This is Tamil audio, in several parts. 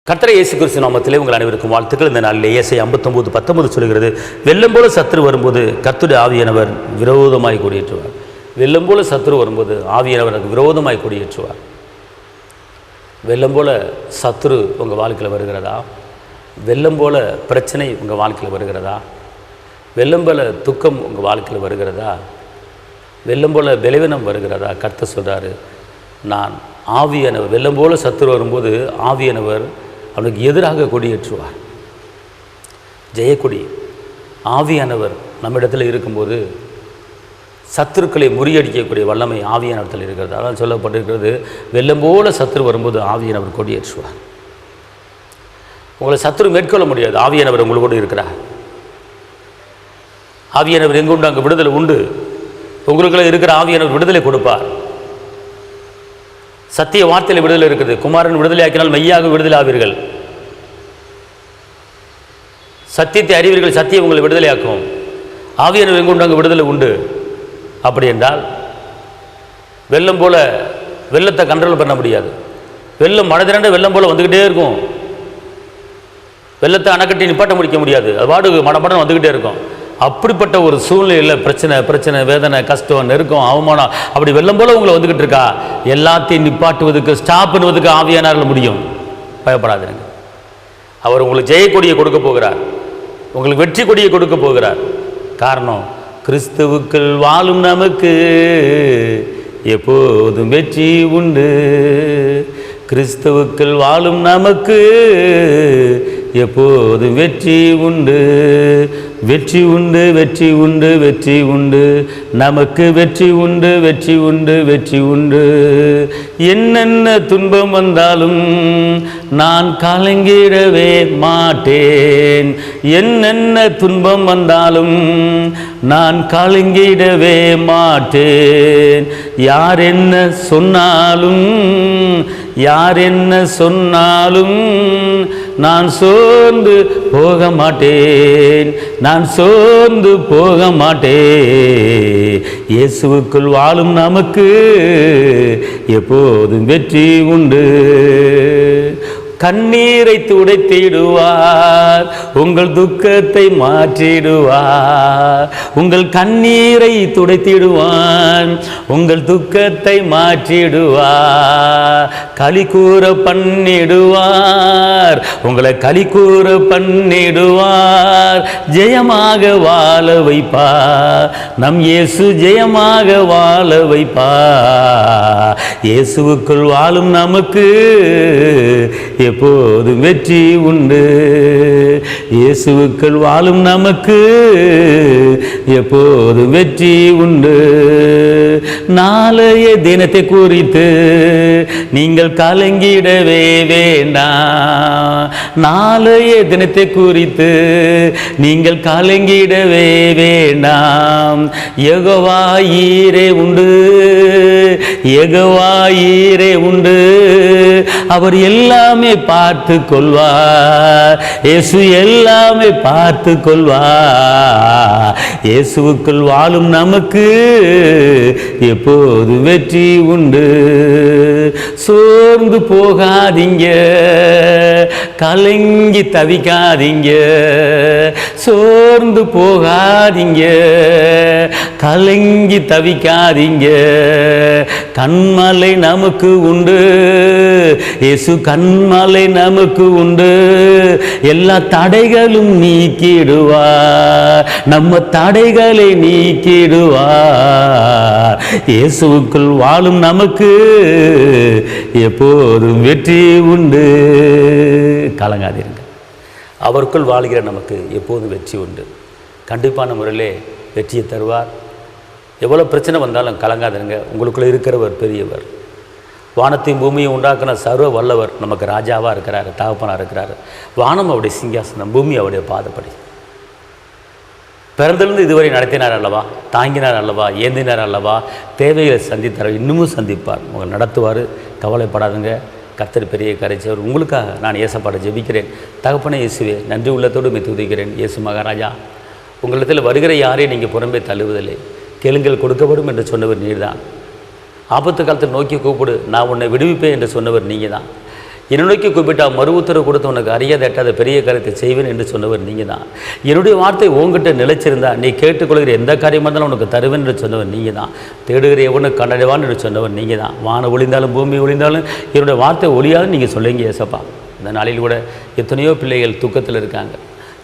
கர்த்தர் இயேசு கிறிஸ்து நாமத்திலே உங்கள் அனைவருக்கும் வாழ்த்துக்கள். இந்த நாளில் ஏசாயா 59:19 சொல்கிறது, வெள்ளம் போல சத்துரு வரும்போது கர்த்தருடைய ஆவியானவர் விரோதமாய் கொடியேற்றுவார். வெள்ளம் போல சத்துரு வரும்போது ஆவியானவருக்கு விரோதமாய் கொடியேற்றுவார். வெள்ளம் போல சத்துரு உங்கள் வாழ்க்கையில் வருகிறதா? வெள்ளம் போல பிரச்சனை உங்கள் வாழ்க்கையில் வருகிறதா? வெள்ளம் போல துக்கம் உங்கள் வாழ்க்கையில் வருகிறதா? வெள்ளம் போல பலவீனம் வருகிறதா? கர்த்தர் சொல்கிறாரு, நான் ஆவியானவர். வெள்ளம் போல சத்துரு வரும்போது ஆவியானவர் அவனுக்கு எதிராக கொடியேற்றுவார். ஜெயக்கொடி ஆவியானவர் நம்மிடத்தில் இருக்கும்போது சத்துருக்களை முறியடிக்கக்கூடிய வல்லமை ஆவியானவரத்தில் இருக்கிறது. அதான் சொல்லப்பட்டிருக்கிறது, வெள்ளம் போல சத்துரு வரும்போது ஆவியானவர் கொடியேற்றுவார். உங்களை சத்துரு மேற்கொள்ள முடியாது, ஆவியானவர் உங்களோடு இருக்கிறார். ஆவியானவர் எங்கு உண்டு அங்கே விடுதலை உண்டு. உங்களுக்குள்ள இருக்கிற ஆவியானவர் விடுதலை கொடுப்பார். சத்திய வார்த்தையில் விடுதலை இருக்குது. குமாரன் விடுதலை ஆக்கினால் மெய்யாக விடுதலை ஆவீர்கள். சத்தியத்தை அறிவீர்கள், சத்தியம் உங்களை விடுதலை ஆக்கும். ஆவியானவர் எங்கு உண்டு அங்கே விடுதலை உண்டு. அப்படி என்றால் வெள்ளம் போல வெள்ளத்தை கண்ட்ரோல் பண்ண முடியாது. வெள்ளம் மழை திரண்ட வெள்ளம் போல வந்துக்கிட்டே இருக்கும். வெள்ளத்தை அணைக்கட்டி நிப்பாட்ட முடிக்க முடியாது. அது பாடு மடமடன் வந்துக்கிட்டே இருக்கும். அப்படிப்பட்ட ஒரு சூழ்நிலையில் பிரச்சனை வேதனை கஷ்டம் நெருக்கம் அவமானம் அப்படி வெள்ளம் போல உங்களை வந்துக்கிட்டு இருக்கா, எல்லாத்தையும் நிப்பாட்டுவதுக்கு ஸ்டாப் பண்ணுவதுக்கு ஆவியானவரால் முடியும். பயப்படாதீங்க. அவர் உங்களுக்கு ஜெயக்கொடியை கொடுக்க போகிறார், உங்களுக்கு வெற்றி கொடியை கொடுக்க போகிறார். காரணம், கிறிஸ்துவுக்குள் வாழும் நமக்கு எப்போதும் வெற்றி உண்டு. கிறிஸ்துவுக்குள் வாழும் நமக்கு எப்போதும் வெற்றி உண்டு. வெற்றி உண்டு, வெற்றி உண்டு, வெற்றி உண்டு, நமக்கு வெற்றி உண்டு, வெற்றி உண்டு, வெற்றி உண்டு. என்னென்ன துன்பம் வந்தாலும் நான் கலங்கிடவே மாட்டேன். என்னென்ன துன்பம் வந்தாலும் நான் கலங்கிடவே மாட்டேன். யார் என்ன சொன்னாலும் யார் என்ன சொன்னாலும் நான் சோர்ந்து போக மாட்டேன். நான் சோர்ந்து போக மாட்டேன். இயேசுவுக்குள் வாழும் நமக்கு எப்போதும் வெற்றி உண்டு. கண்ணீரை துடைத்திடுவார், உங்கள் துக்கத்தை மாற்றிடுவார். உங்கள் கண்ணீரை துடைத்திடுவார், உங்கள் துக்கத்தை மாற்றிடுவார். களி கூற பண்ணிடுவார், உங்களை களி கூற பண்ணிடுவார். ஜெயமாக வாழ வைப்பார், நம் இயேசு ஜெயமாக வாழ வைப்பார். இயேசுவுக்குள் வாழும் நமக்கு எப்போதும் வெற்றி உண்டு. இயேசுவுக்குள் வாழும் நமக்கு எப்போதும் வெற்றி உண்டு. நாளைய தினத்தை குறித்து நீங்கள் கலங்கிடவே வேண்டாம். நாளைய தினத்தை குறித்து நீங்கள் கலங்கிடவே வேண்டாம். யெகோவா ஈரே உண்டு, யெகோவா ஈரே உண்டு. அவர் எல்லாமே பார்த்து கொள்வார். இயேசு எல்லாமே பார்த்து கொள்வார். இயேசுவுக்குள் வாழும் நமக்கு எப்போது வெற்றி உண்டு. சோர்ந்து போகாதீங்க, கலங்கி தவிக்காதீங்க. சோர்ந்து போகாதீங்க, கலங்கி தவிக்காதீங்க. கண்மலை நமக்கு உண்டு, இயேசு கண்மலை நமக்கு உண்டு. எல்லா தடைகளும் நீக்கிடுவார், நம்ம தடைகளை நீக்கிடுவார். இயேசுவுக்குள் வாழும் நமக்கு எப்போதும் வெற்றி உண்டு. கலங்காதீர்கள், அவருக்குள் வாழ்கிற நமக்கு எப்போதும் வெற்றி உண்டு. கண்டிப்பான முறையிலே வெற்றியை தருவார். எவ்வளோ பிரச்சனை வந்தாலும் கலங்காதீங்க. உங்களுக்குள்ளே இருக்கிறவர் பெரியவர். வானத்தையும் பூமியும் உண்டாக்குன சர்வ வல்லவர் நமக்கு ராஜாவாக இருக்கிறார், தகப்பனாக இருக்கிறார். வானம் அவருடைய சிங்காசனம், பூமி அவருடைய பாதப்படி. பிறந்திலிருந்து இதுவரை நடத்தினார் அல்லவா, தாங்கினார் அல்லவா, ஏந்தினார் அல்லவா, தேவைகளை சந்தித்தார், இன்னமும் சந்திப்பார். உங்களை நடத்துவார். கவலைப்படாதுங்க. கர்த்தர் பெரிய கரைச்சவர். உங்களுக்காக நான் ஏசப்பாட ஜெபிக்கிறேன். தகப்பனே இயேசுவே, நன்றி உள்ளத்தோடு துதிக்கிறேன். இயேசு மகாராஜா, உங்களிடத்தில் வருகிற யாரையும் நீங்கள் புறம்பே தள்ளுவதில்லை. கேளுங்கள் கொடுக்கப்படும் என்று சொன்னவர் நீர் தான். ஆபத்து காலத்தை நோக்கி கூப்பிடு, நான் உன்னை விடுவிப்பேன் என்று சொன்னவர் நீங்கள் தான். என்னை நோக்கி கூப்பிட்டா மறு உத்தரவு கொடுத்து உனக்கு அறியாத எட்டாத பெரிய காரியத்தை செய்வேன் என்று சொன்னவர் நீங்கள் தான். என்னுடைய வார்த்தை உங்ககிட்ட நிலைச்சிருந்தா நீ கேட்டுக்கொள்கிற எந்த காரியமாக இருந்தாலும் உனக்கு தருவேன் என்று சொன்னவர் நீங்கள் தான். தேடுகிற எவனுக்கு கண்டடைவான் என்று சொன்னவர் நீங்கள் தான். வானம் ஒளிந்தாலும் பூமி ஒளிந்தாலும் என்னுடைய வார்த்தை ஒளியாதுன்னு நீங்கள் சொல்லுங்க ஏசப்பா. இந்த நாளில் கூட எத்தனையோ பிள்ளைகள் துக்கத்தில் இருக்காங்க,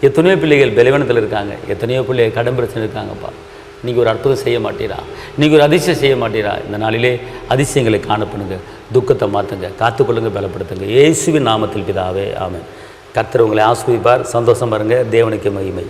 எத்தனையோ பிள்ளைகள் பலவீனத்தில் இருக்காங்க, எத்தனையோ பிள்ளைகள் கடன் பிரச்சனை இருக்காங்கப்பா. நீங்கள் ஒரு அற்புதம் செய்ய மாட்டீரா, நீங்கள் ஒரு அதிசயம் செய்ய மாட்டீரா? இந்த நாளிலே அதிசயங்களை காணப்படுங்க, துக்கத்தை மாற்றுங்க, காத்துக்கொள்ளுங்க, பலப்படுத்துங்க. இயேசுவின் நாமத்தில் பிதாவே, ஆமென். கர்த்தர் உங்களை ஆசீர்வதிப்பார். சந்தோஷம் பாருங்க. தேவனுக்கு மகிமை.